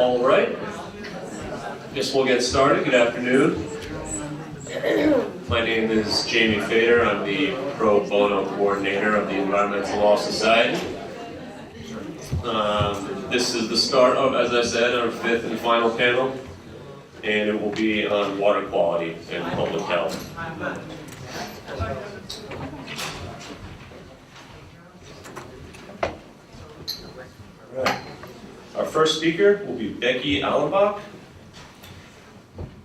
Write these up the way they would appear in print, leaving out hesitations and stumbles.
All right. Guess we'll get started. Good afternoon. My name is Jamie Fader. I'm the Pro Bono Coordinator of the Environmental Law Society. This is the start of, as I said, our fifth and final panel, and it will be on water quality and public health. Our first speaker will be Becky Allenback.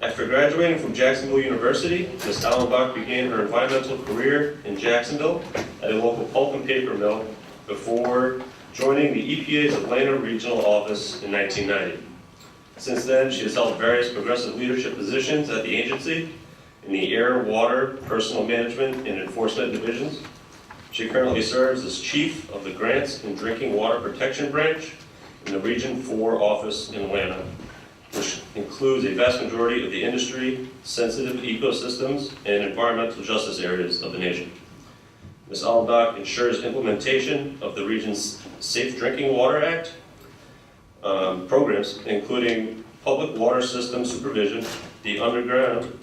After graduating from Jacksonville University, Ms. Allenback began her environmental career in Jacksonville at a local pulp and paper mill before joining the EPA's Atlanta Regional Office in 1990. Since then, she has held various progressive leadership positions at the agency in the air, water, personal management, and enforcement divisions. She currently serves as chief of the Grants and Drinking Water Protection Branch in the Region 4 office in Atlanta, which includes a vast majority of the industry, sensitive ecosystems, and environmental justice areas of the nation. Ms. Allenback ensures implementation of the region's Safe Drinking Water Act programs, including public water system supervision, the underground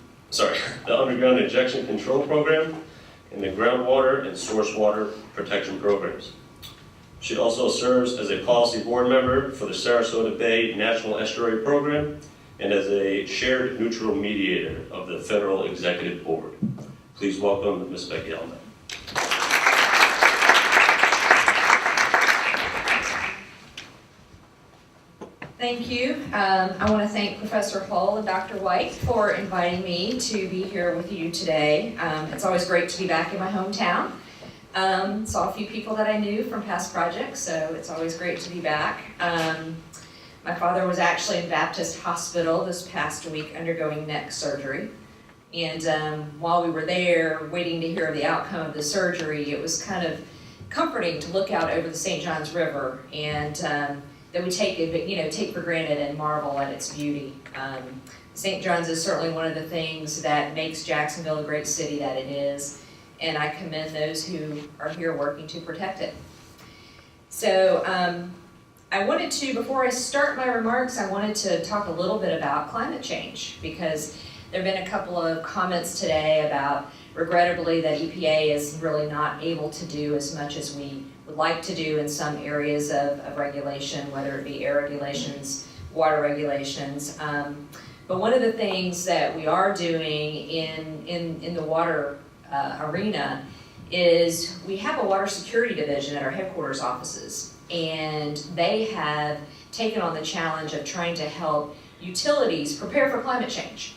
injection control program, and the groundwater and source water protection programs. She also serves as a policy board member for the Sarasota Bay National Estuary Program and as a shared neutral mediator of the Federal Executive Board. Please welcome Ms. Becky Allenback. Thank you. I want to thank Professor Hull and Dr. White for inviting me to be here with you today. It's always great to be back in my hometown. Saw a few people that I knew from past projects, so it's always great to be back. My father was actually in Baptist Hospital this past week undergoing neck surgery. And while we were there waiting to hear the outcome of the surgery, it was kind of comforting to look out over the St. Johns River and that we take for granted and marvel at its beauty. St. Johns is certainly one of the things that makes Jacksonville a great city that it is, and I commend those who are here working to protect it. So I wanted to, before I start my remarks, I wanted to talk a little bit about climate change, because there have been a couple of comments today about, regrettably, that EPA is really not able to do as much as we would like to do in some areas of regulation, whether it be air regulations, water regulations. But one of the things that we are doing in the water arena is we have a water security division at our headquarters offices, and they have taken on the challenge of trying to help utilities prepare for climate change.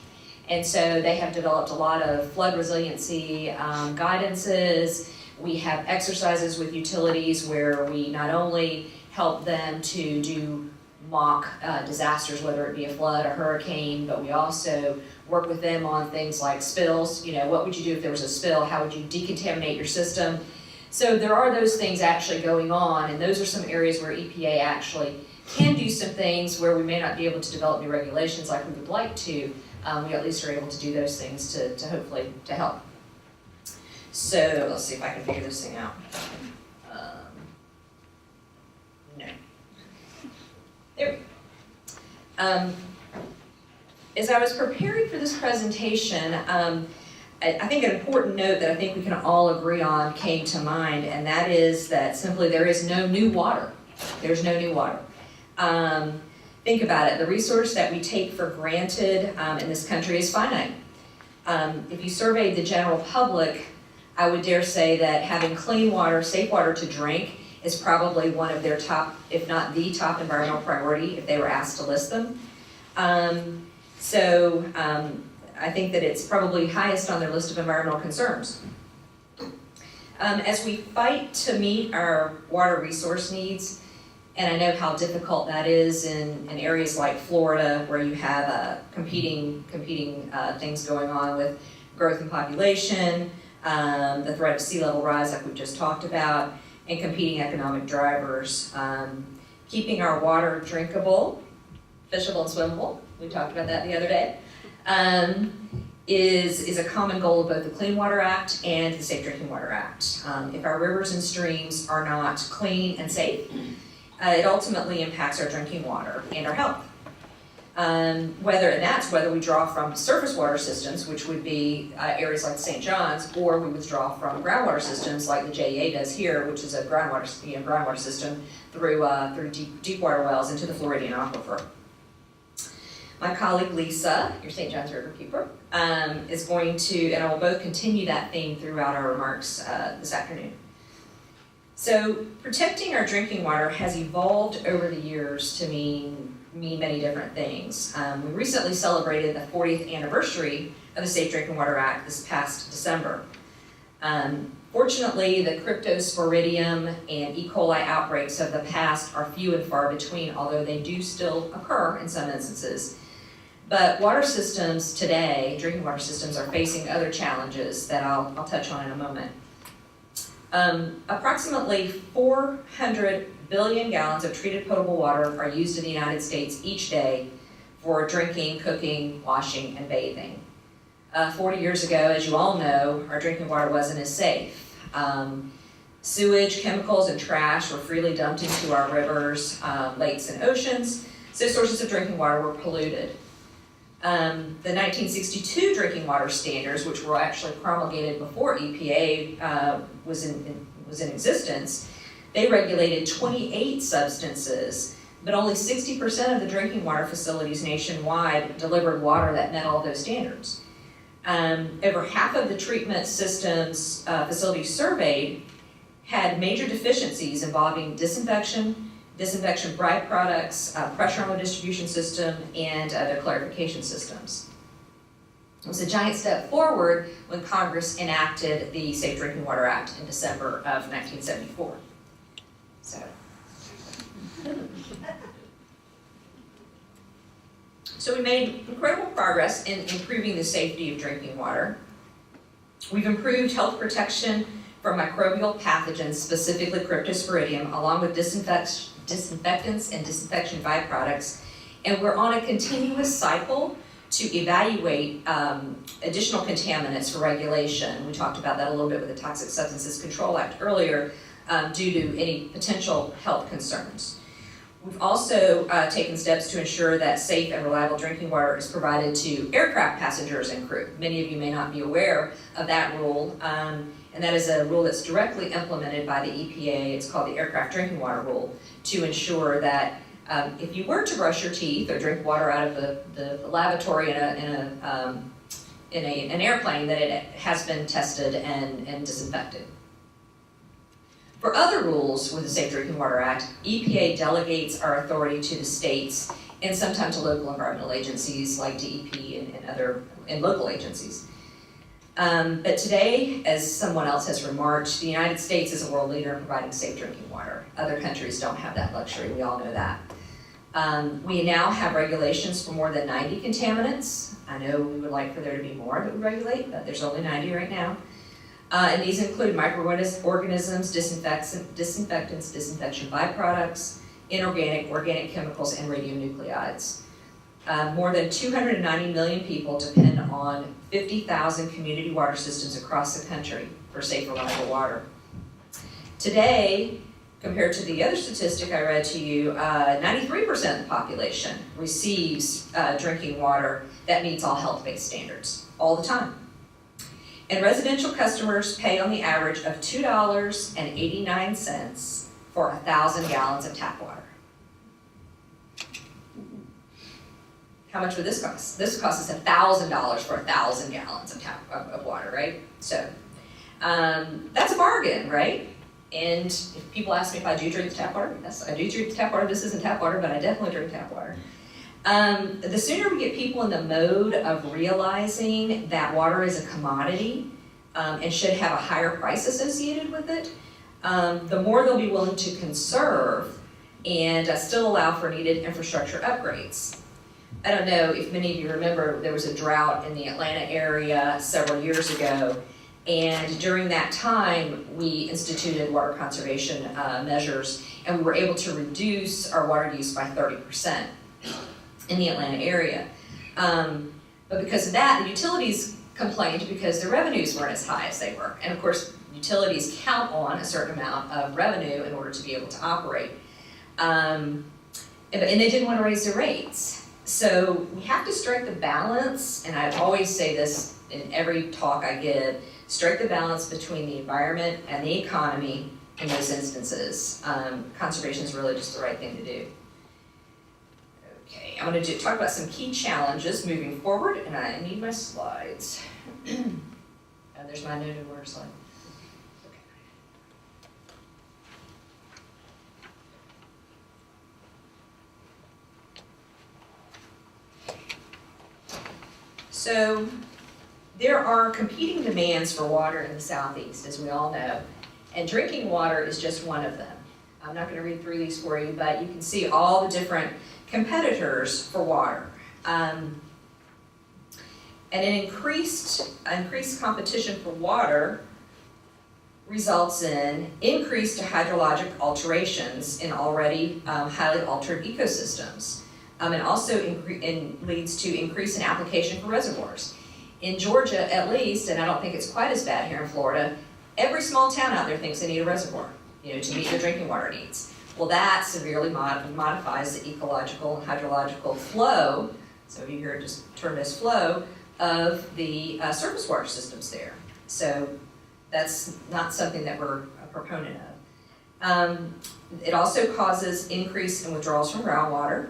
And so they have developed a lot of flood resiliency guidances. We have exercises with utilities where we not only help them to do mock disasters, whether it be a flood or hurricane, but we also work with them on things like spills. You know, what would you do if there was a spill? How would you decontaminate your system? So there are those things actually going on, and those are some areas where EPA actually can do some things where we may not be able to develop new regulations like we would like to. We at least are able to do those things to hopefully to help. So let's see if I can figure this thing out. No. There we go. As I was preparing for this presentation, I think an important note that I think we can all agree on came to mind, and that is that simply there is no new water. There's no new water. Think about it. The resource that we take for granted in this country is finite. If you surveyed the general public, I would dare say that having clean water, safe water to drink is probably one of their top, if not the top environmental priority if they were asked to list them. So I think that it's probably highest on their list of environmental concerns. As we fight to meet our water resource needs, and I know how difficult that is in areas like Florida, where you have competing things going on with growth in population, the threat of sea level rise like we've just talked about, and competing economic drivers. Keeping our water drinkable, fishable, and swimmable, we talked about that the other day, is a common goal of both the Clean Water Act and the Safe Drinking Water Act. If our rivers and streams are not clean and safe, it ultimately impacts our drinking water and our health. Whether we draw from surface water systems, which would be areas like St. John's, or we withdraw from groundwater systems like the JEA does here, which is a groundwater system through deep water wells into the Floridian aquifer. My colleague Lisa, your St. John's River keeper, is going to, and I will both continue that theme throughout our remarks this afternoon. So protecting our drinking water has evolved over the years to mean many different things. We recently celebrated the 40th anniversary of the Safe Drinking Water Act this past December. Fortunately, the cryptosporidium and E. coli outbreaks of the past are few and far between, although they do still occur in some instances. But water systems today, drinking water systems, are facing other challenges that I'll touch on in a moment. Approximately 400 billion gallons of treated potable water are used in the United States each day for drinking, cooking, washing, and bathing. 40 years ago, as you all know, our drinking water wasn't as safe. Sewage, chemicals, and trash were freely dumped into our rivers, lakes, and oceans, so sources of drinking water were polluted. The 1962 drinking water standards, which were actually promulgated before EPA was in existence, they regulated 28 substances, but only 60% of the drinking water facilities nationwide delivered water that met all those standards. Over half of the treatment systems facilities surveyed had major deficiencies involving disinfection byproducts, pressure on the distribution system, and their clarification systems. It was a giant step forward when Congress enacted the Safe Drinking Water Act in December of 1974. So we made incredible progress in improving the safety of drinking water. We've improved health protection from microbial pathogens, specifically cryptosporidium, along with disinfectants and disinfection byproducts. And we're on a continuous cycle to evaluate additional contaminants for regulation. We talked about that a little bit with the Toxic Substances Control Act earlier, due to any potential health concerns. We've also taken steps to ensure that safe and reliable drinking water is provided to aircraft passengers and crew. Many of you may not be aware of that rule, and that is a rule that's directly implemented by the EPA. It's called the Aircraft Drinking Water Rule, to ensure that if you were to brush your teeth or drink water out of the lavatory in an airplane, that it has been tested and disinfected. For other rules with the Safe Drinking Water Act, EPA delegates our authority to the states and sometimes to local environmental agencies like DEP and local agencies. But today, as someone else has remarked, the United States is a world leader in providing safe drinking water. Other countries don't have that luxury, we all know that. We now have regulations for more than 90 contaminants. I know we would like for there to be more that we regulate, but there's only 90 right now. And these include microorganisms, disinfectants, disinfection byproducts, inorganic, organic chemicals, and radionuclides. More than 290 million people depend on 50,000 community water systems across the country for safe, reliable water. Today, compared to the other statistic I read to you, 93% of the population receives drinking water that meets all health-based standards all the time. And residential customers pay on the average of $2.89 for 1,000 gallons of tap water. How much would this cost? This costs us $1,000 for 1,000 gallons of water, right? So that's a bargain, right? And if people ask me if I do drink the tap water, yes, I do drink the tap water. This isn't tap water, but I definitely drink tap water. The sooner we get people in the mode of realizing that water is a commodity and should have a higher price associated with it, the more they'll be willing to conserve and still allow for needed infrastructure upgrades. I don't know if many of you remember, there was a drought in the Atlanta area several years ago, and during that time we instituted water conservation measures, and we were able to reduce our water use by 30%. In the Atlanta area. But because of that, the utilities complained because the revenues weren't as high as they were. And of course, utilities count on a certain amount of revenue in order to be able to operate. And they didn't want to raise their rates. So we have to strike the balance, and I always say this in every talk I give, strike the balance between the environment and the economy in those instances. Conservation is really just the right thing to do. Okay, I'm going to talk about some key challenges moving forward, and I need my slides. There's my noted word slide. Okay. So there are competing demands for water in the Southeast, as we all know, and drinking water is just one of them. I'm not going to read through these for you, but you can see all the different competitors for water. And an increased competition for water results in increased hydrologic alterations in already highly altered ecosystems. And also leads to increase in application for reservoirs. In Georgia, at least, and I don't think it's quite as bad here in Florida, every small town out there thinks they need a reservoir, to meet their drinking water needs. Well, that severely modifies the ecological and hydrological flow, so if you hear it just termed as flow, of the surface water systems there. So that's not something that we're a proponent of. It also causes increase in withdrawals from groundwater,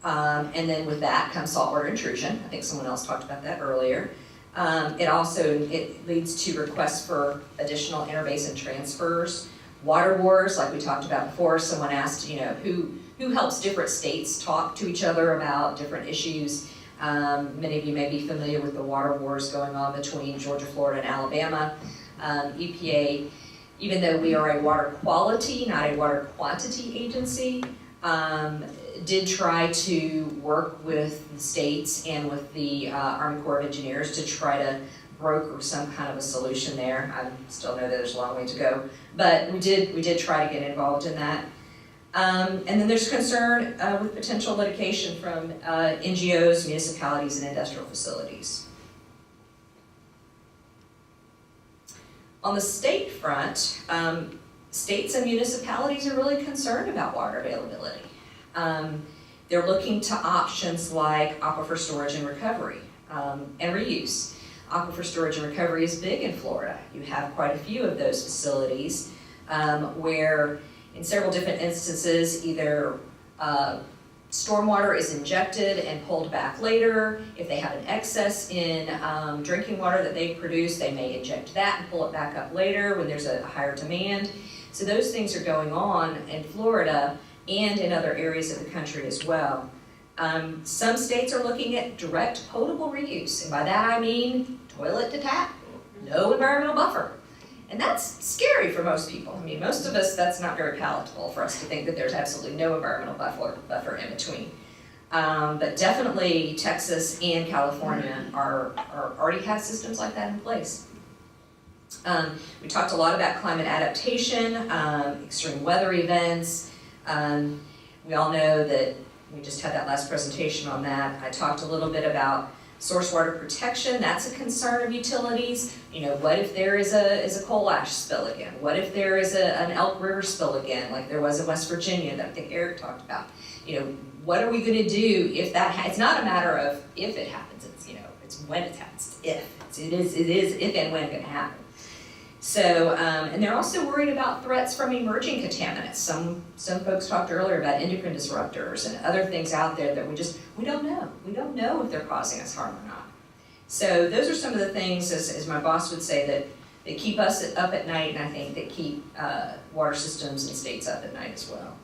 and then with that comes saltwater intrusion. I think someone else talked about that earlier. It leads to requests for additional interbasin transfers, water wars, like we talked about before. Someone asked, who helps different states talk to each other about different issues. Many of you may be familiar with the water wars going on between Georgia, Florida, and Alabama. EPA, even though we are a water quality, not a water quantity agency, did try to work with the states and with the Army Corps of Engineers to try to broker some kind of a solution there. I still know that there's a long way to go, but we did try to get involved in that. And then there's concern with potential litigation from NGOs, municipalities, and industrial facilities. On the state front, states and municipalities are really concerned about water availability. They're looking to options like aquifer storage and recovery and reuse. Aquifer storage and recovery is big in Florida. You have quite a few of those facilities where in several different instances, either stormwater is injected and pulled back later. If they have an excess in drinking water that they produce, they may inject that and pull it back up later when there's a higher demand. So those things are going on in Florida and in other areas of the country as well. Some states are looking at direct potable reuse, and by that I mean toilet to tap, no environmental buffer. And that's scary for most people. I mean, most of us, that's not very palatable for us to think that there's absolutely no environmental buffer in between. But definitely Texas and California are already have systems like that in place. We talked a lot about climate adaptation, extreme weather events. We all know that we just had that last presentation on that. I talked a little bit about source water protection. That's a concern of utilities. What if there is a coal ash spill again? What if there is an Elk River spill again, like there was in West Virginia that I think Eric talked about? What are we going to do if that? It's not a matter of if it happens. It's when it happens. It is if and when going to happen. So, and they're also worried about threats from emerging contaminants. Some folks talked earlier about endocrine disruptors and other things out there that we don't know. We don't know if they're causing us harm or not. So those are some of the things, as my boss would say, that keep us up at night, and I think that keep water systems and states up at night as well.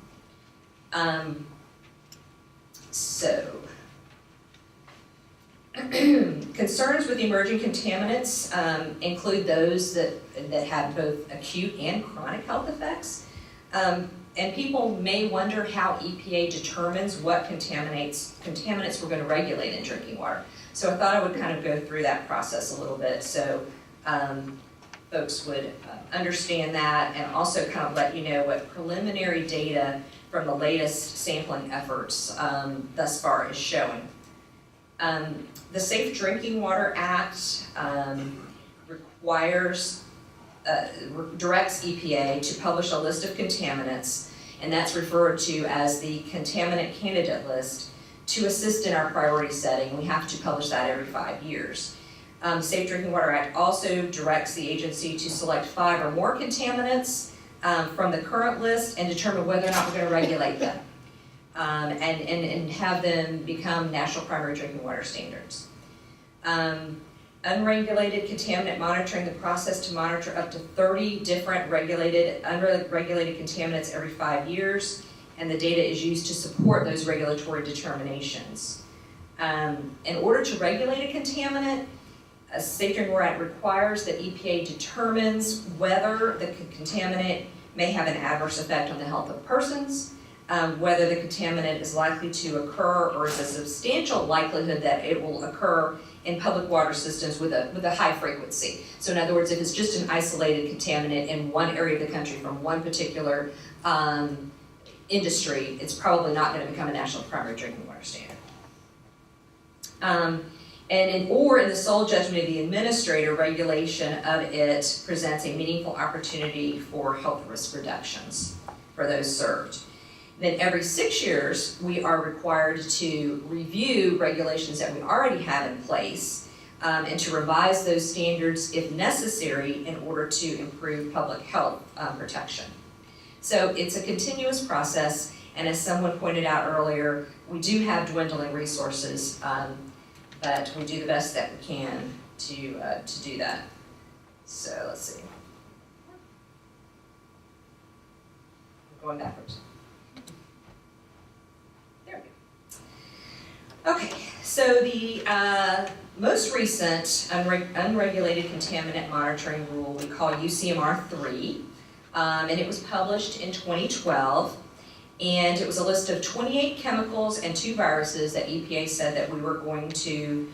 Concerns with emerging contaminants include those that have both acute and chronic health effects. And people may wonder how EPA determines what contaminants we're going to regulate in drinking water. So I thought I would kind of go through that process a little bit so folks would understand that, and also kind of let you know what preliminary data from the latest sampling efforts thus far is showing. The Safe Drinking Water Act directs EPA to publish a list of contaminants, and that's referred to as the contaminant candidate list, to assist in our priority setting. We have to publish that every 5 years. Safe Drinking Water Act also directs the agency to select 5 or more contaminants from the current list and determine whether or not we're going to regulate them and have them become national primary drinking water standards. Unregulated contaminant monitoring, the process to monitor up to 30 different unregulated contaminants every 5 years, and the data is used to support those regulatory determinations. In order to regulate a contaminant, a Safe Drinking Water Act requires that EPA determines whether the contaminant may have an adverse effect on the health of persons, whether the contaminant is likely to occur or is a substantial likelihood that it will occur in public water systems with a high frequency. So in other words, if it's just an isolated contaminant in one area of the country from one particular industry, it's probably not going to become a national primary drinking water standard. In the sole judgment of the administrator, regulation of it presents a meaningful opportunity for health risk reductions for those served. Then every 6 years, we are required to review regulations that we already have in place and to revise those standards if necessary in order to improve public health protection. So it's a continuous process, and as someone pointed out earlier, we do have dwindling resources, but we do the best that we can to do that. So let's see. I'm going backwards. There we go. Okay, so the most recent unregulated contaminant monitoring rule we call UCMR 3, and it was published in 2012. And it was a list of 28 chemicals and 2 viruses that EPA said that we were going to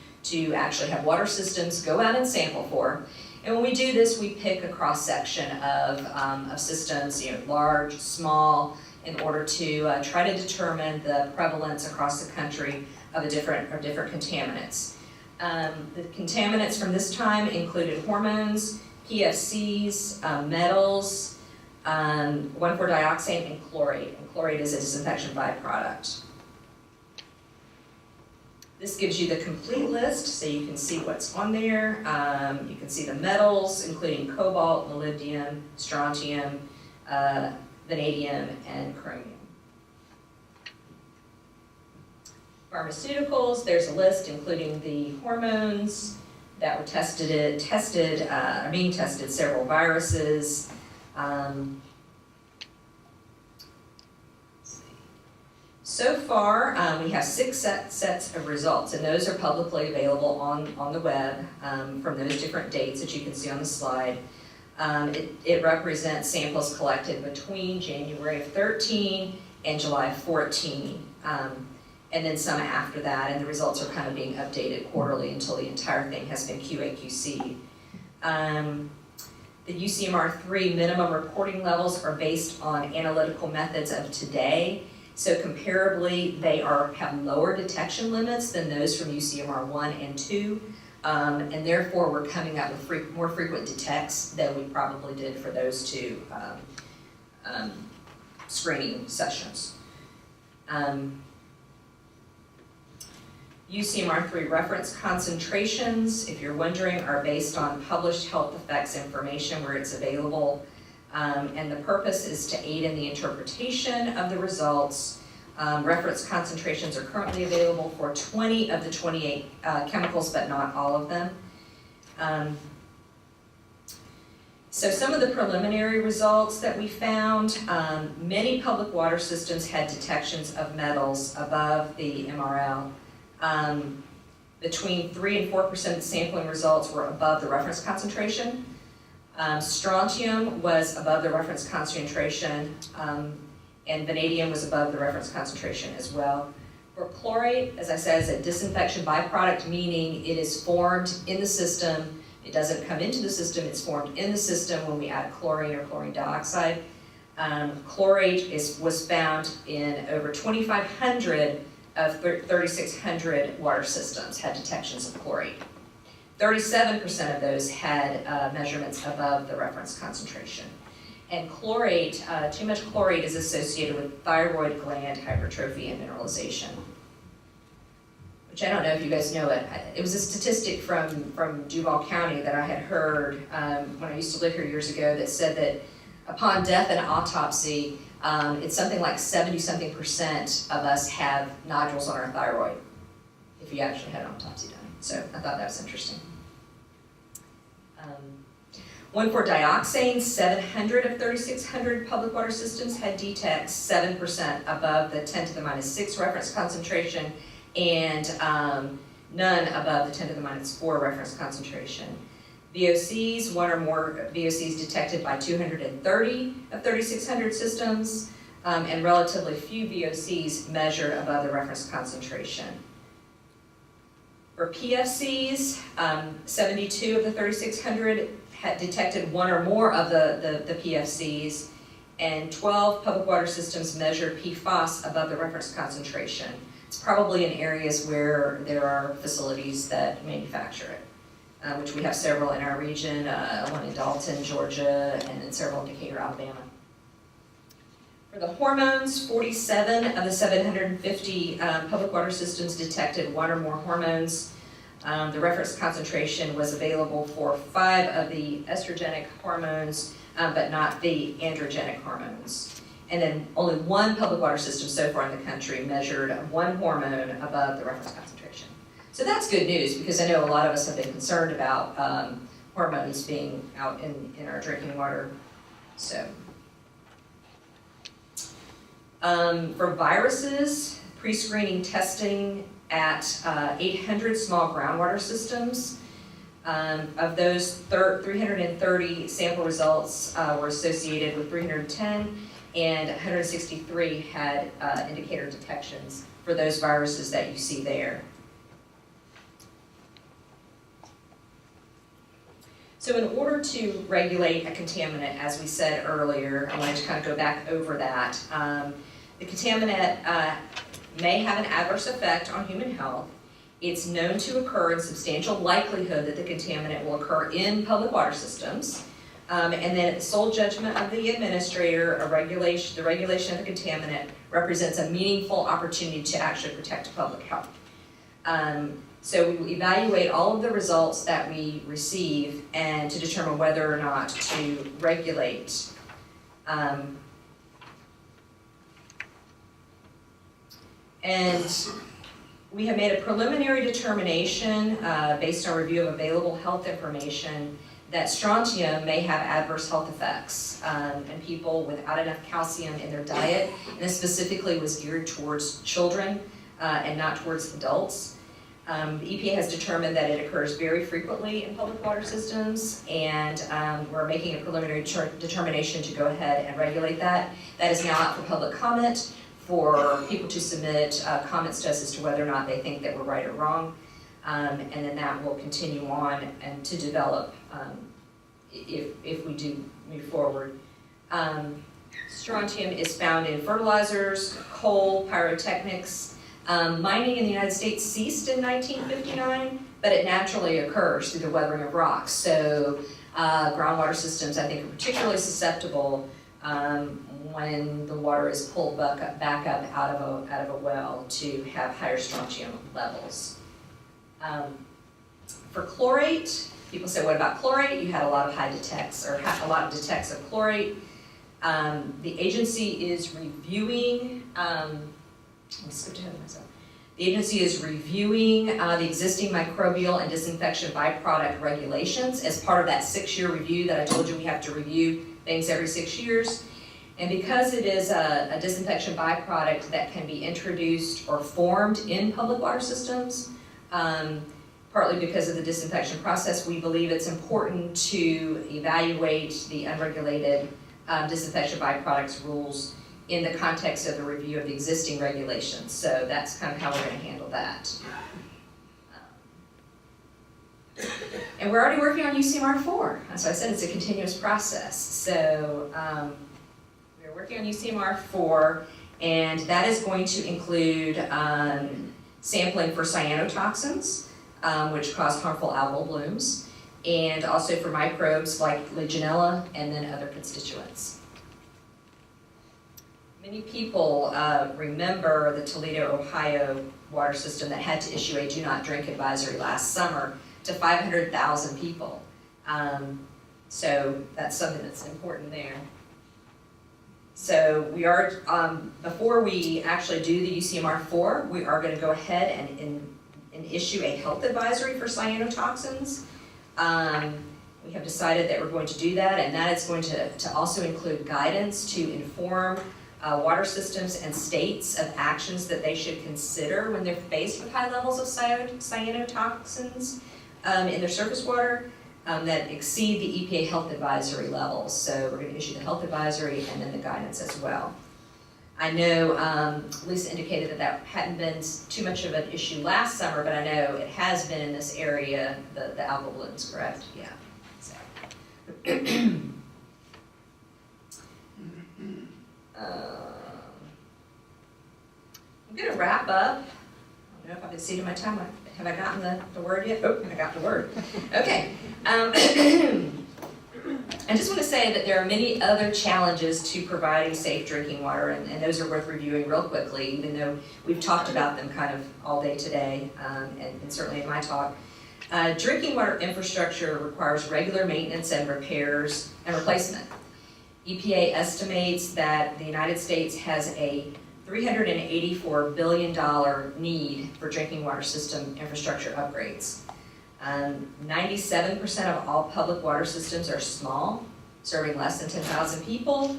actually have water systems go out and sample for. And when we do this, we pick a cross-section of systems, large, small, in order to try to determine the prevalence across the country of different contaminants. The contaminants from this time included hormones, PFCs, metals, 1,4-dioxane, and chlorate. And chlorate is a disinfection byproduct. This gives you the complete list, so you can see what's on there. You can see the metals, including cobalt, molybdenum, strontium, vanadium, and chromium. Pharmaceuticals, there's a list including the hormones that were are being tested, several viruses. So far, we have 6 sets of results, and those are publicly available on the web from those different dates that you can see on the slide. It represents samples collected between January of 13 and July of 14, and then some after that, and the results are kind of being updated quarterly until the entire thing has been QA/QC'd. The UCMR 3 minimum reporting levels are based on analytical methods of today. So comparably, they have lower detection limits than those from UCMR 1 and 2, and therefore we're coming up with more frequent detects than we probably did for those 2 screening sessions. UCMR 3 reference concentrations, if you're wondering, are based on published health effects information where it's available. And the purpose is to aid in the interpretation of the results. Reference concentrations are currently available for 20 of the 28 chemicals, but not all of them. So some of the preliminary results that we found, many public water systems had detections of metals above the MRL. Between 3 and 4% of sampling results were above the reference concentration. Strontium was above the reference concentration, and vanadium was above the reference concentration as well. For chlorate, as I said, is a disinfection byproduct, meaning it is formed in the system. It doesn't come into the system, it's formed in the system when we add chlorine or chlorine dioxide. Chlorate was found in over 2,500 of 3,600 water systems had detections of chlorate. 37% of those had measurements above the reference concentration. And chlorate, too much chlorate is associated with thyroid gland hypertrophy and mineralization. which I don't know if you guys know it. It was a statistic from Duval County that I had heard when I used to live here years ago that said that upon death and autopsy, it's something like 70-something% of us have nodules on our thyroid if you actually had an autopsy done. So I thought that was interesting. 1,4-dioxane, 700 of 3,600 public water systems had detects, 7% above the 10 to the minus 6 reference concentration, and none above the 10 to the minus 4 reference concentration. VOCs, one or more VOCs detected by 230 of 3,600 systems, and relatively few VOCs measured above the reference concentration. For PFCs, 72 of the 3,600 had detected one or more of the PFCs, and 12 public water systems measured PFAS above the reference concentration. It's probably in areas where there are facilities that manufacture it, which we have several in our region, one in Dalton, Georgia, and then several in Decatur, Alabama. For the hormones, 47 of the 750 public water systems detected one or more hormones. The reference concentration was available for 5 of the estrogenic hormones, but not the androgenic hormones. And then only one public water system so far in the country measured one hormone above the reference concentration. So that's good news, because I know a lot of us have been concerned about hormones being out in our drinking water. So, for viruses, pre-screening testing at 800 small groundwater systems. Of those, 330 sample results were associated with 310, and 163 had indicator detections for those viruses that you see there. So in order to regulate a contaminant, as we said earlier, I wanted to kind of go back over that. The contaminant may have an adverse effect on human health. It's known to occur in substantial likelihood that the contaminant will occur in public water systems. And then at the sole judgment of the administrator, the regulation of the contaminant represents a meaningful opportunity to actually protect public health. So we will evaluate all of the results that we receive and to determine whether or not to regulate. And we have made a preliminary determination based on review of available health information that strontium may have adverse health effects in people without enough calcium in their diet, and this specifically was geared towards children and not towards adults. The EPA has determined that it occurs very frequently in public water systems, and we're making a preliminary determination to go ahead and regulate that. That is now out for public comment, for people to submit comments to us as to whether or not they think that we're right or wrong, and then that will continue on and to develop if we do move forward. Strontium is found in fertilizers, coal, pyrotechnics. Mining in the United States ceased in 1959, but it naturally occurs through the weathering of rocks. So groundwater systems, I think, are particularly susceptible when the water is pulled back up out of a well to have higher strontium levels. For chlorate, people say, what about chlorate? You had a lot of high detects, or a lot of detects of chlorate. The agency is reviewing, let me skip ahead of myself. The agency is reviewing the existing microbial and disinfection byproduct regulations as part of that 6-year review that I told you we have to review things every 6 years. And because it is a disinfection byproduct that can be introduced or formed in public water systems, partly because of the disinfection process, we believe it's important to evaluate the unregulated disinfection byproducts rules in the context of the review of the existing regulations. So that's kind of how we're going to handle that. And we're already working on UCMR 4. So I said it's a continuous process. So we're working on UCMR 4, and that is going to include sampling for cyanotoxins, which cause harmful algal blooms, and also for microbes like Legionella and then other constituents. Many people remember the Toledo, Ohio water system that had to issue a do not drink advisory last summer to 500,000 people. So that's something that's important there. So we are, before we actually do the UCMR 4, we are going to go ahead and issue a health advisory for cyanotoxins. We have decided that we're going to do that, and that is going to also include guidance to inform water systems and states of actions that they should consider when they're faced with high levels of cyanotoxins in their surface water that exceed the EPA health advisory levels. So we're going to issue the health advisory and then the guidance as well. I know Lisa indicated that hadn't been too much of an issue last summer, but I know it has been in this area, the algal blooms, correct? Yeah. So. I'm going to wrap up. I don't know if I've exceeded my time. Have I gotten the word yet? Oh, I got the word. Okay. I just want to say that there are many other challenges to providing safe drinking water, and those are worth reviewing real quickly, even though we've talked about them kind of all day today, and certainly in my talk. Drinking water infrastructure requires regular maintenance and repairs and replacement. EPA estimates that the United States has a $384 billion need for drinking water system infrastructure upgrades. 97% of all public water systems are small, serving less than 10,000 people,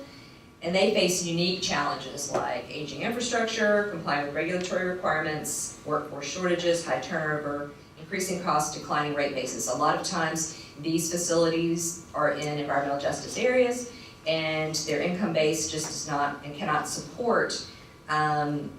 and they face unique challenges like aging infrastructure, complying with regulatory requirements, workforce shortages, high turnover, increasing costs, declining rate bases. A lot of times these facilities are in environmental justice areas, and their income base just does not and cannot support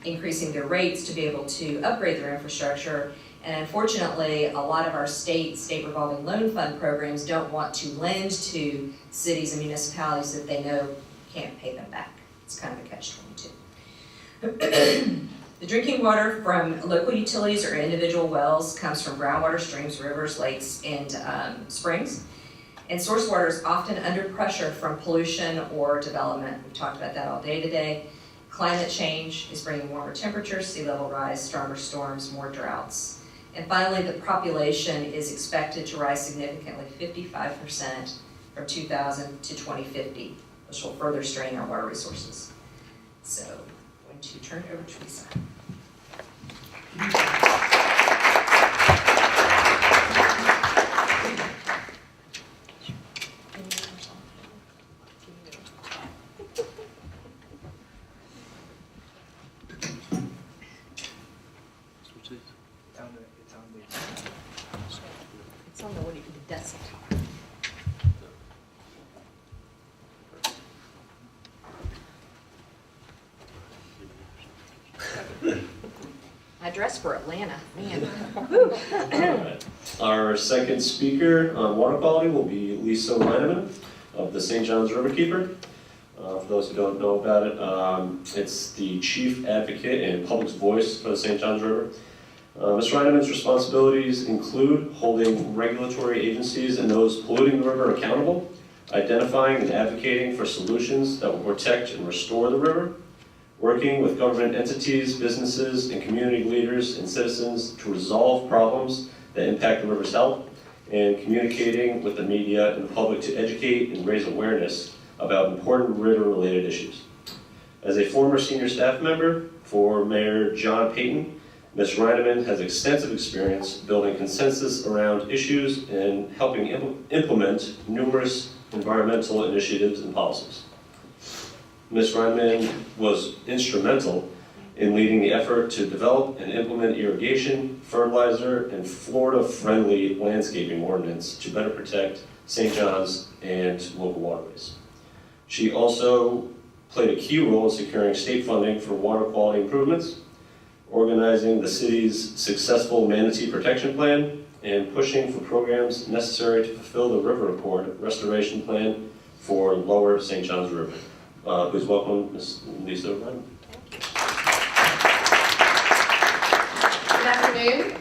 increasing their rates to be able to upgrade their infrastructure. And unfortunately, a lot of our state revolving loan fund programs don't want to lend to cities and municipalities that they know can't pay them back. It's kind of a catch-22. The drinking water from local utilities or individual wells comes from groundwater, streams, rivers, lakes, and springs. And source water is often under pressure from pollution or development. We've talked about that all day today. Climate change is bringing warmer temperatures, sea level rise, stronger storms, more droughts. And finally, the population is expected to rise significantly, 55% from 2000 to 2050, which will further strain our water resources. So I'm going to turn it over to Lisa. It's on the desktop. I dressed for Atlanta, man. Our second speaker on water quality will be Lisa Rinaman of the St. John's Riverkeeper. For those who don't know about it, it's the chief advocate and public's voice for the St. John's River. Ms. Rinaman's responsibilities include holding regulatory agencies and those polluting the river accountable, identifying and advocating for solutions that will protect and restore the river, working with government entities, businesses, and community leaders and citizens to resolve problems that impact the river's health, and communicating with the media and the public to educate and raise awareness about important river-related issues. As a former senior staff member for Mayor John Payton, Ms. Rinaman has extensive experience building consensus around issues and helping implement numerous environmental initiatives and policies. Ms. Rinaman was instrumental in leading the effort to develop and implement irrigation, fertilizer, and Florida-friendly landscaping ordinance to better protect St. John's and local waterways. She also played a key role in securing state funding for water quality improvements, organizing the city's successful manatee protection plan, and pushing for programs necessary to fulfill the River Accord restoration plan for Lower St. John's River. Please welcome Ms. Lisa Rinaman. Good afternoon.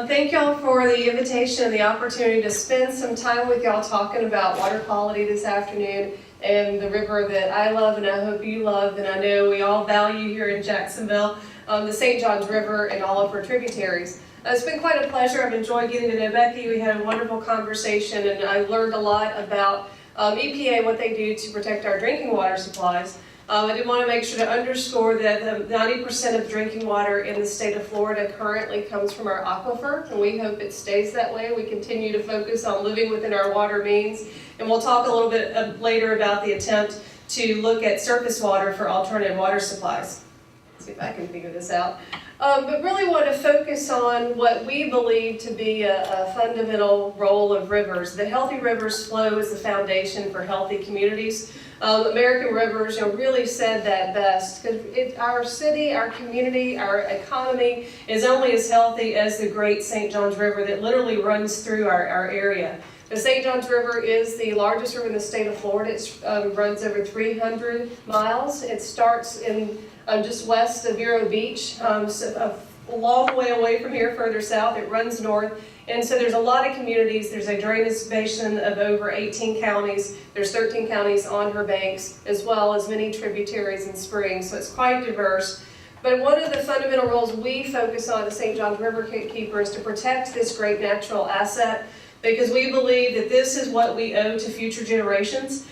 Thank y'all for the invitation and the opportunity to spend some time with y'all talking about water quality this afternoon. and the river that I love and I hope you love and I know we all value here in Jacksonville, the St. Johns River and all of her tributaries. It's been quite a pleasure. I've enjoyed getting to know Becky. We had a wonderful conversation and I learned a lot about EPA, what they do to protect our drinking water supplies. I did want to make sure to underscore that 90% of drinking water in the state of Florida currently comes from our aquifer, and we hope it stays that way. We continue to focus on living within our water means, and we'll talk a little bit later about the attempt to look at surface water for alternative water supplies. Let's see if I can figure this out. But really want to focus on what we believe to be a fundamental role of rivers. That healthy rivers flow is the foundation for healthy communities. American Rivers, really said that best, because our city, our community, our economy is only as healthy as the great St. Johns River that literally runs through our area. The St. Johns River is the largest river in the state of Florida. It runs over 300 miles. It starts in just west of Vero Beach, so a long way away from here, further south. It runs north. And so there's a lot of communities. There's a drainage basin of over 18 counties. There's 13 counties on her banks, as well as many tributaries and springs. So it's quite diverse. But one of the fundamental roles we focus on at the St. Johns River Keeper is to protect this great natural asset, because we believe that this is what we owe to future generations.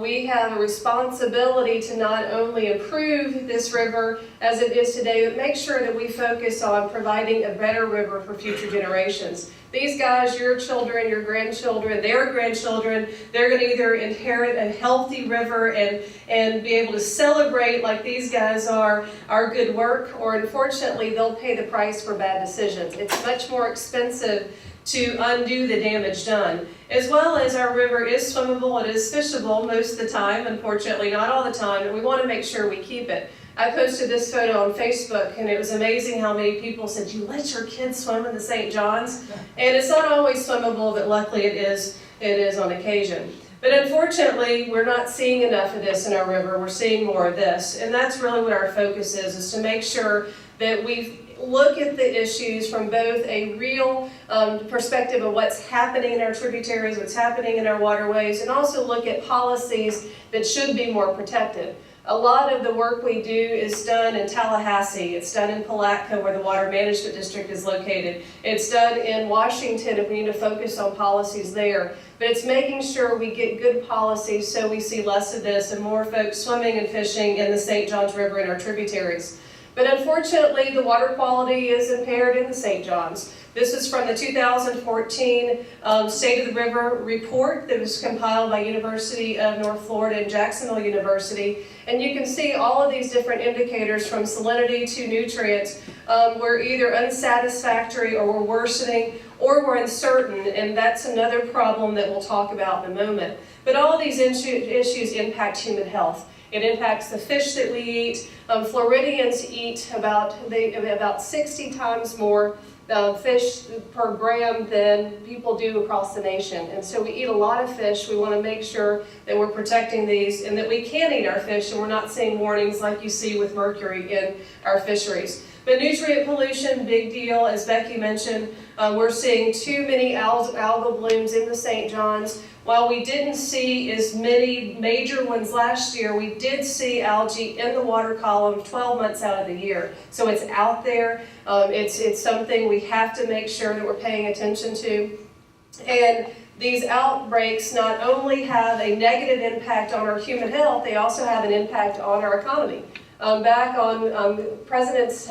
We have a responsibility to not only improve this river as it is today, but make sure that we focus on providing a better river for future generations. These guys, your children, your grandchildren, their grandchildren, they're going to either inherit a healthy river and be able to celebrate like these guys are our good work, or unfortunately they'll pay the price for bad decisions. It's much more expensive to undo the damage done. As well as our river is swimmable, it is fishable most of the time, unfortunately not all the time, and we want to make sure we keep it. I posted this photo on Facebook and it was amazing how many people said, "You let your kids swim in the St. Johns?" And it's not always swimmable, but luckily it is on occasion. But unfortunately, we're not seeing enough of this in our river. We're seeing more of this. And that's really what our focus is to make sure that we look at the issues from both a real perspective of what's happening in our tributaries, what's happening in our waterways, and also look at policies that should be more protective. A lot of the work we do is done in Tallahassee. It's done in Palatka, where the Water Management District is located. It's done in Washington if we need to focus on policies there. But it's making sure we get good policies so we see less of this and more folks swimming and fishing in the St. Johns River and our tributaries. But unfortunately, the water quality is impaired in the St. Johns. This is from the 2014 State of the River report that was compiled by University of North Florida and Jacksonville University. And you can see all of these different indicators from salinity to nutrients were either unsatisfactory or were worsening or were uncertain, and that's another problem that we'll talk about in a moment. But all of these issues impact human health. It impacts the fish that we eat. Floridians eat about 60 times more fish per gram than people do across the nation. And so we eat a lot of fish. We want to make sure that we're protecting these and that we can eat our fish and we're not seeing warnings like you see with mercury in our fisheries. But nutrient pollution, big deal. As Becky mentioned, we're seeing too many algal blooms in the St. Johns. While we didn't see as many major ones last year, we did see algae in the water column 12 months out of the year. So it's out there. It's something we have to make sure that we're paying attention to. And these outbreaks not only have a negative impact on our human health, they also have an impact on our economy. Back on President's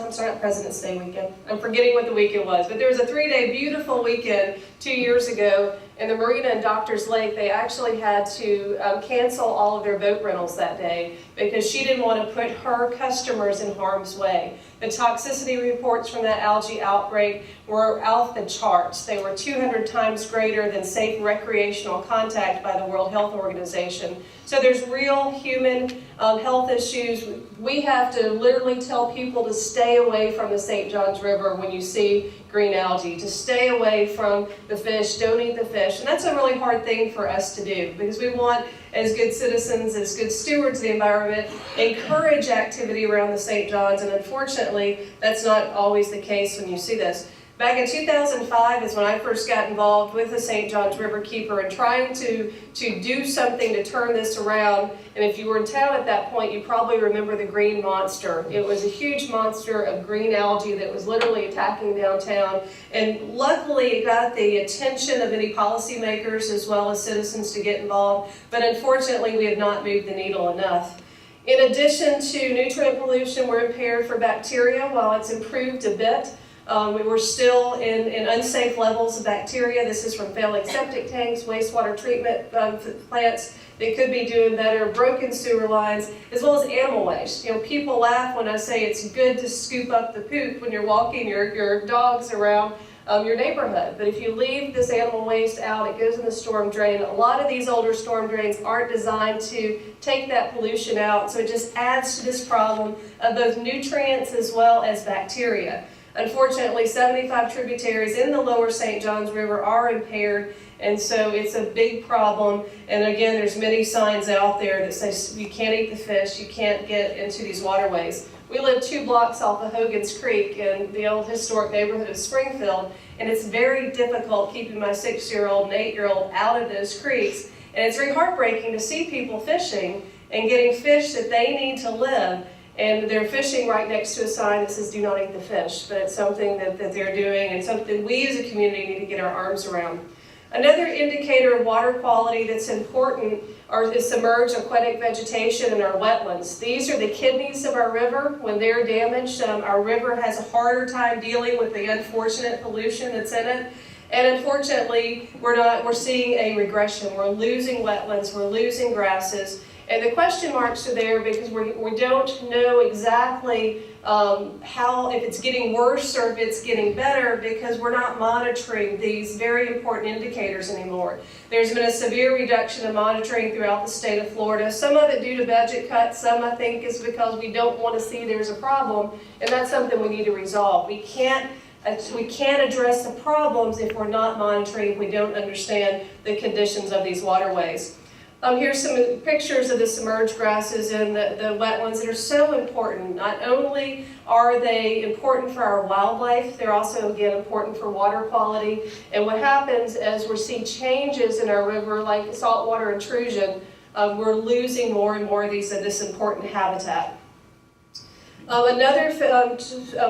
Day weekend. I'm forgetting what the weekend was, but there was a 3-day beautiful weekend 2 years ago in the marina in Doctors Lake. They actually had to cancel all of their boat rentals that day because she didn't want to put her customers in harm's way. The toxicity reports from that algae outbreak were off the charts. They were 200 times greater than safe recreational contact by the World Health Organization. So there's real human health issues. We have to literally tell people to stay away from the St. Johns River when you see green algae, to stay away from the fish, don't eat the fish. And that's a really hard thing for us to do because we want, as good citizens, as good stewards of the environment, encourage activity around the St. Johns, and unfortunately, that's not always the case when you see this. Back in 2005 is when I first got involved with the St. Johns River Keeper and trying to do something to turn this around. And if you were in town at that point, you probably remember the green monster. It was a huge monster of green algae that was literally attacking downtown. And luckily it got the attention of many policymakers as well as citizens to get involved. But unfortunately we have not moved the needle enough. In addition to nutrient pollution, we're impaired for bacteria. While it's improved a bit, we're still in unsafe levels of bacteria. This is from failing septic tanks, wastewater treatment plants that could be doing better, broken sewer lines, as well as animal waste. You know, people laugh when I say it's good to scoop up the poop when you're walking your dogs around your neighborhood. But if you leave this animal waste out, it goes in the storm drain. A lot of these older storm drains aren't designed to take that pollution out, so it just adds to this problem of both nutrients as well as bacteria. Unfortunately, 75 tributaries in the lower St. Johns River are impaired, and so it's a big problem. And again, there's many signs out there that say you can't eat the fish, you can't get into these waterways. We live 2 blocks off of Hogan's Creek in the old historic neighborhood of Springfield, and it's very difficult keeping my 6-year-old and 8-year-old out of those creeks. And it's very heartbreaking to see people fishing and getting fish that they need to live, and they're fishing right next to a sign that says do not eat the fish. But it's something that they're doing and something we as a community need to get our arms around. Another indicator of water quality that's important are the submerged aquatic vegetation in our wetlands. These are the kidneys of our river. When they're damaged, our river has a harder time dealing with the unfortunate pollution that's in it. And unfortunately, we're seeing a regression. We're losing wetlands, we're losing grasses. And the question marks are there because we don't know exactly if it's getting worse or if it's getting better, because we're not monitoring these very important indicators anymore. There's been a severe reduction in monitoring throughout the state of Florida. Some of it due to budget cuts, some I think is because we don't want to see there's a problem, and that's something we need to resolve. We can't address the problems if we're not monitoring, if we don't understand the conditions of these waterways. Here's some pictures of the submerged grasses and the wetlands that are so important. Not only are they important for our wildlife, they're also, again, important for water quality. And what happens as we're seeing changes in our river, like saltwater intrusion, we're losing more and more of this important habitat. Another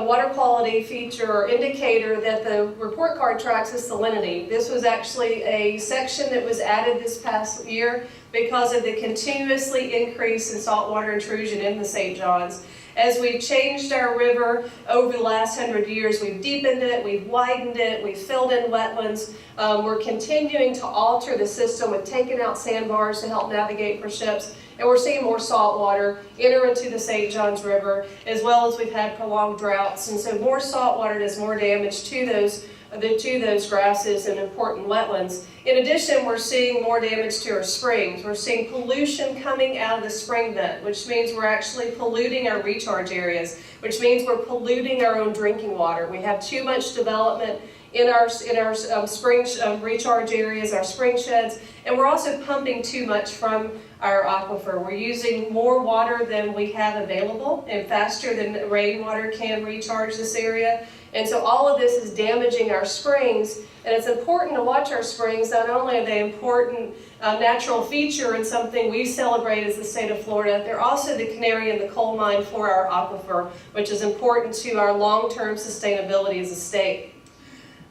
water quality feature or indicator that the report card tracks is salinity. This was actually a section that was added this past year because of the continuously increase in saltwater intrusion in the St. Johns. As we've changed our river over the last 100 years, we've deepened it, we've widened it, we've filled in wetlands. We're continuing to alter the system with taking out sandbars to help navigate for ships. And we're seeing more salt water enter into the St. Johns River, as well as we've had prolonged droughts. And so more salt water does more damage to those grasses and important wetlands. In addition, we're seeing more damage to our springs. We're seeing pollution coming out of the spring bed, which means we're actually polluting our recharge areas, which means we're polluting our own drinking water. We have too much development in our spring recharge areas, our spring sheds, and we're also pumping too much from our aquifer. We're using more water than we have available and faster than rainwater can recharge this area. And so all of this is damaging our springs, and it's important to watch our springs. Not only are they important natural feature and something we celebrate as the state of Florida, they're also the canary in the coal mine for our aquifer, which is important to our long-term sustainability as a state.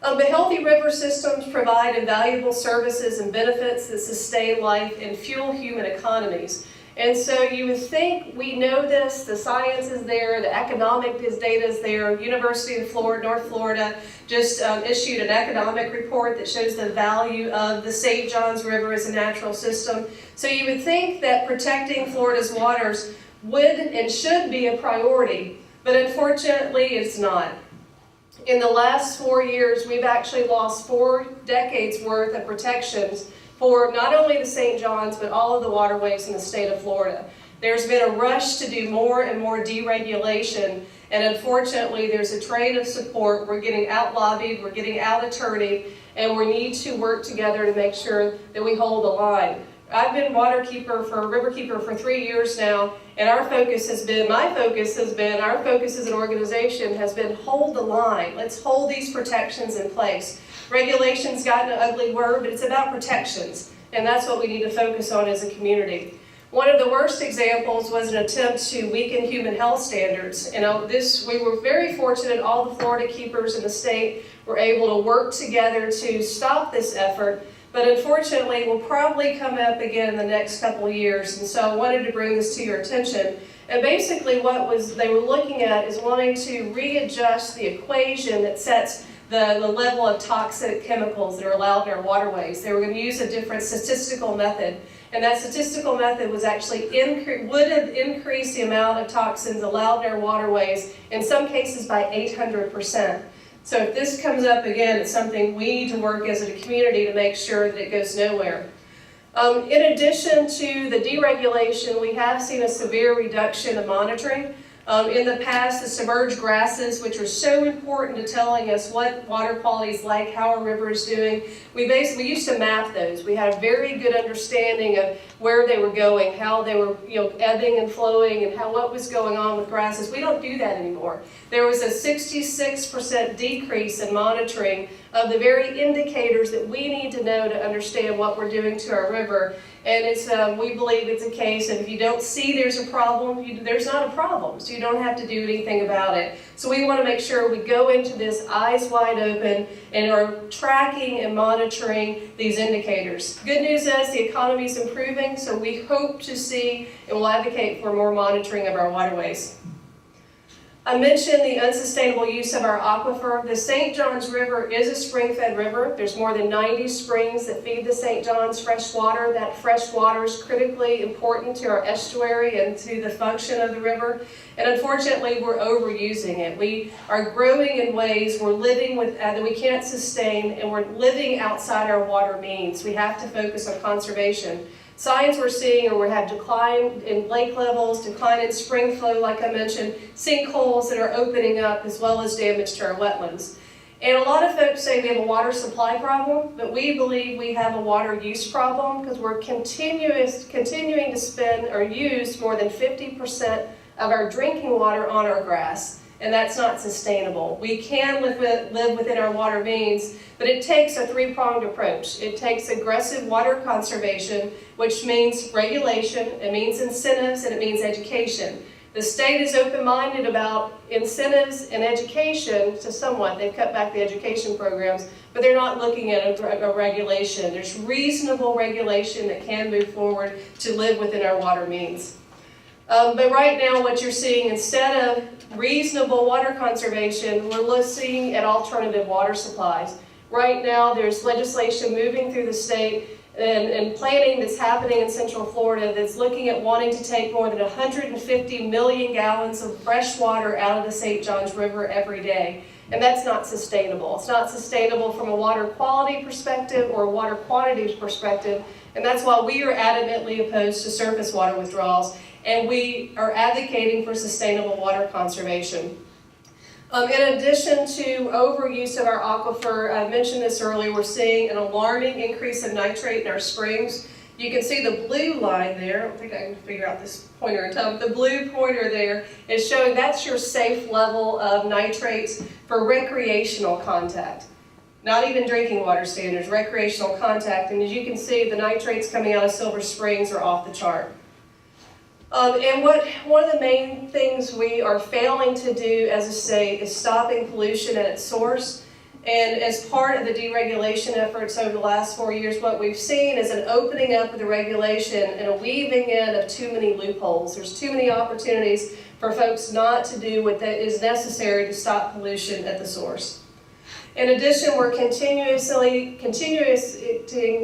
But healthy river systems provide invaluable services and benefits that sustain life and fuel human economies. And so you would think we know this, the science is there, the economic data is there. University of Florida, North Florida just issued an economic report that shows the value of the St. Johns River as a natural system. So you would think that protecting Florida's waters would and should be a priority, but unfortunately it's not. In the last 4 years, we've actually lost 4 decades worth of protections for not only the St. Johns, but all of the waterways in the state of Florida. There's been a rush to do more and more deregulation, and unfortunately there's a trade of support. We're getting out-lobbied, we're getting out-attorneyed, and we need to work together to make sure that we hold the line. I've been river keeper for 3 years now, and my focus as an organization has been hold the line. Let's hold these protections in place. Regulation's gotten an ugly word, but it's about protections, and that's what we need to focus on as a community. One of the worst examples was an attempt to weaken human health standards. And we were very fortunate, all the Florida keepers in the state were able to work together to stop this effort, but unfortunately will probably come up again in the next couple of years. And so I wanted to bring this to your attention. And basically what they were looking at is wanting to readjust the equation that sets the level of toxic chemicals that are allowed in our waterways. They were going to use a different statistical method. And that statistical method was actually would have increased the amount of toxins allowed in our waterways, in some cases by 800%. So if this comes up again, it's something we need to work as a community to make sure that it goes nowhere. In addition to the deregulation, we have seen a severe reduction of monitoring. In the past, the submerged grasses, which are so important to telling us what water quality is like, how our river is doing, we used to map those. We had a very good understanding of where they were going, how they were ebbing and flowing, and what was going on with grasses. We don't do that anymore. There was a 66% decrease in monitoring of the very indicators that we need to know to understand what we're doing to our river. And we believe it's a case of if you don't see there's a problem, there's not a problem. So you don't have to do anything about it. So we want to make sure we go into this eyes wide open and are tracking and monitoring these indicators. Good news is the economy is improving, so we hope to see and will advocate for more monitoring of our waterways. I mentioned the unsustainable use of our aquifer. The St. Johns River is a spring-fed river. There's more than 90 springs that feed the St. Johns fresh water. That fresh water is critically important to our estuary and to the function of the river. And unfortunately, we're overusing it. We are growing in ways we're living with that we can't sustain, and we're living outside our water means. We have to focus on conservation. Signs we're seeing are we have decline in lake levels, decline in spring flow, like I mentioned, sinkholes that are opening up, as well as damage to our wetlands. And a lot of folks say we have a water supply problem, but we believe we have a water use problem because we're continuing to spend or use more than 50% of our drinking water on our grass. And that's not sustainable. We can live within our water means, but it takes a three-pronged approach. It takes aggressive water conservation, which means regulation, it means incentives, and it means education. The state is open-minded about incentives and education to somewhat. They've cut back the education programs, but they're not looking at a regulation. There's reasonable regulation that can move forward to live within our water means. But right now what you're seeing, instead of reasonable water conservation, we're looking at alternative water supplies. Right now there's legislation moving through the state and planning that's happening in Central Florida that's looking at wanting to take more than 150 million gallons of fresh water out of the St. Johns River every day. And that's not sustainable. It's not sustainable from a water quality perspective or a water quantity perspective. And that's why we are adamantly opposed to surface water withdrawals. And we are advocating for sustainable water conservation. In addition to overuse of our aquifer, I mentioned this earlier, we're seeing an alarming increase of nitrate in our springs. You can see the blue line there. I don't think I can figure out this pointer in time. The blue pointer there is showing that's your safe level of nitrates for recreational contact. Not even drinking water standards, recreational contact. And as you can see, the nitrates coming out of Silver Springs are off the chart. And one of the main things we are failing to do as a state is stopping pollution at its source. And as part of the deregulation efforts over the last 4 years, what we've seen is an opening up of the regulation and a weaving in of too many loopholes. There's too many opportunities for folks not to do what is necessary to stop pollution at the source. In addition, we're continuing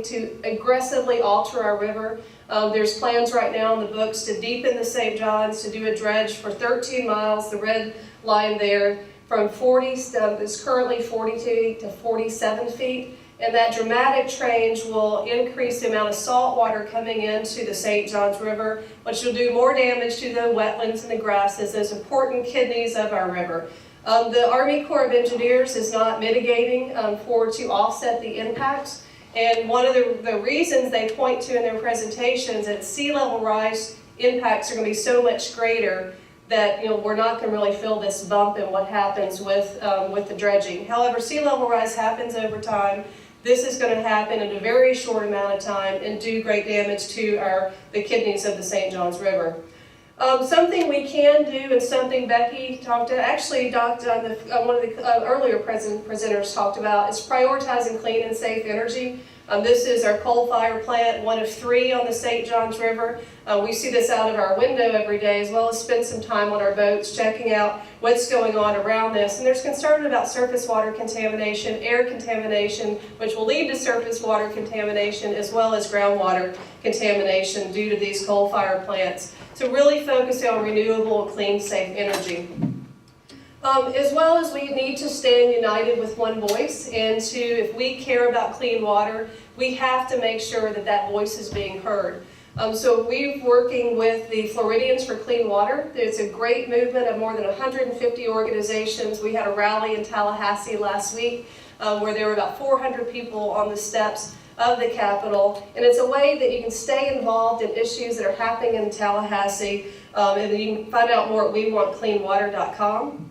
to aggressively alter our river. There's plans right now in the books to deepen the St. Johns, to do a dredge for 13 miles, the red line there, from it's currently 42 to 47 feet. And that dramatic change will increase the amount of salt water coming into the St. Johns River, which will do more damage to the wetlands and the grasses, those important kidneys of our river. The Army Corps of Engineers is not mitigating to offset the impacts. And one of the reasons they point to in their presentations that sea level rise impacts are going to be so much greater that we're not going to really feel this bump in what happens with the dredging. However, sea level rise happens over time. This is going to happen in a very short amount of time and do great damage to the kidneys of the St. Johns River. Something we can do, and something Becky talked to, actually one of the earlier presenters talked about, is prioritizing clean and safe energy. This is our coal fire plant, one of 3 on the St. Johns River. We see this out of our window every day, as well as spend some time on our boats checking out what's going on around this. And there's concern about surface water contamination, air contamination, which will lead to surface water contamination, as well as groundwater contamination due to these coal fire plants. So really focusing on renewable, clean, safe energy. As well as we need to stand united with one voice, and if we care about clean water, we have to make sure that that voice is being heard. So we're working with the Floridians for Clean Water. There's a great movement of more than 150 organizations. We had a rally in Tallahassee last week where there were about 400 people on the steps of the Capitol, and it's a way that you can stay involved in issues that are happening in Tallahassee, and you can find out more at wewantcleanwater.com.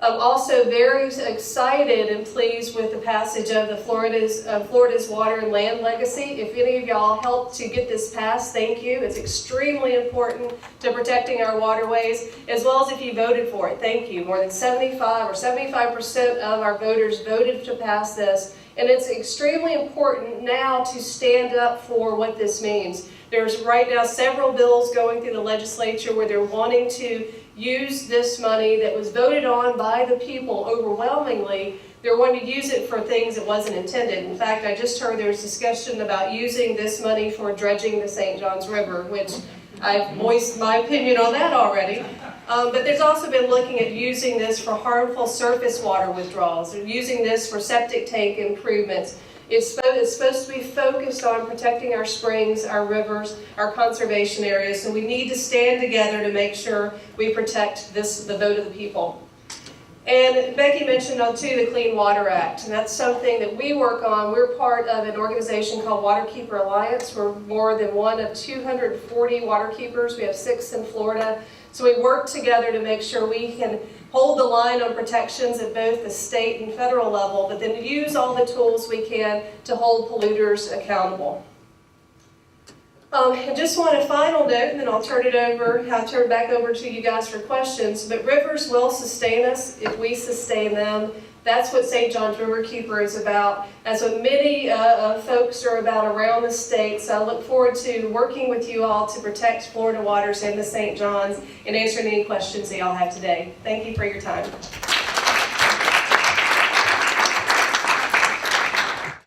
I'm also very excited and pleased with the passage of the Florida's Water and Land Legacy. If any of y'all helped to get this passed, thank you. It's extremely important to protecting our waterways, as well as if you voted for it, thank you. More than 75% of our voters voted to pass this, and it's extremely important now to stand up for what this means. There's right now several bills going through the legislature where they're wanting to use this money that was voted on by the people overwhelmingly. They're wanting to use it for things that wasn't intended. In fact, I just heard there's discussion about using this money for dredging the St. Johns River, which I've voiced my opinion on that already. But there's also been looking at using this for harmful surface water withdrawals, or using this for septic tank improvements. It's supposed to be focused on protecting our springs, our rivers, our conservation areas, so we need to stand together to make sure we protect the vote of the people. And Becky mentioned too the Clean Water Act, and that's something that we work on. We're part of an organization called Waterkeeper Alliance. We're more than one of 240 waterkeepers. We have 6 in Florida. So we work together to make sure we can hold the line on protections at both the state and federal level, but then use all the tools we can to hold polluters accountable. I just want a final note, and then I'll turn it back over to you guys for questions. But rivers will sustain us if we sustain them. That's what St. John's Riverkeeper is about. That's what many folks are about around the state. So I look forward to working with you all to protect Florida waters and the St. John's and answering any questions that y'all have today. Thank you for your time.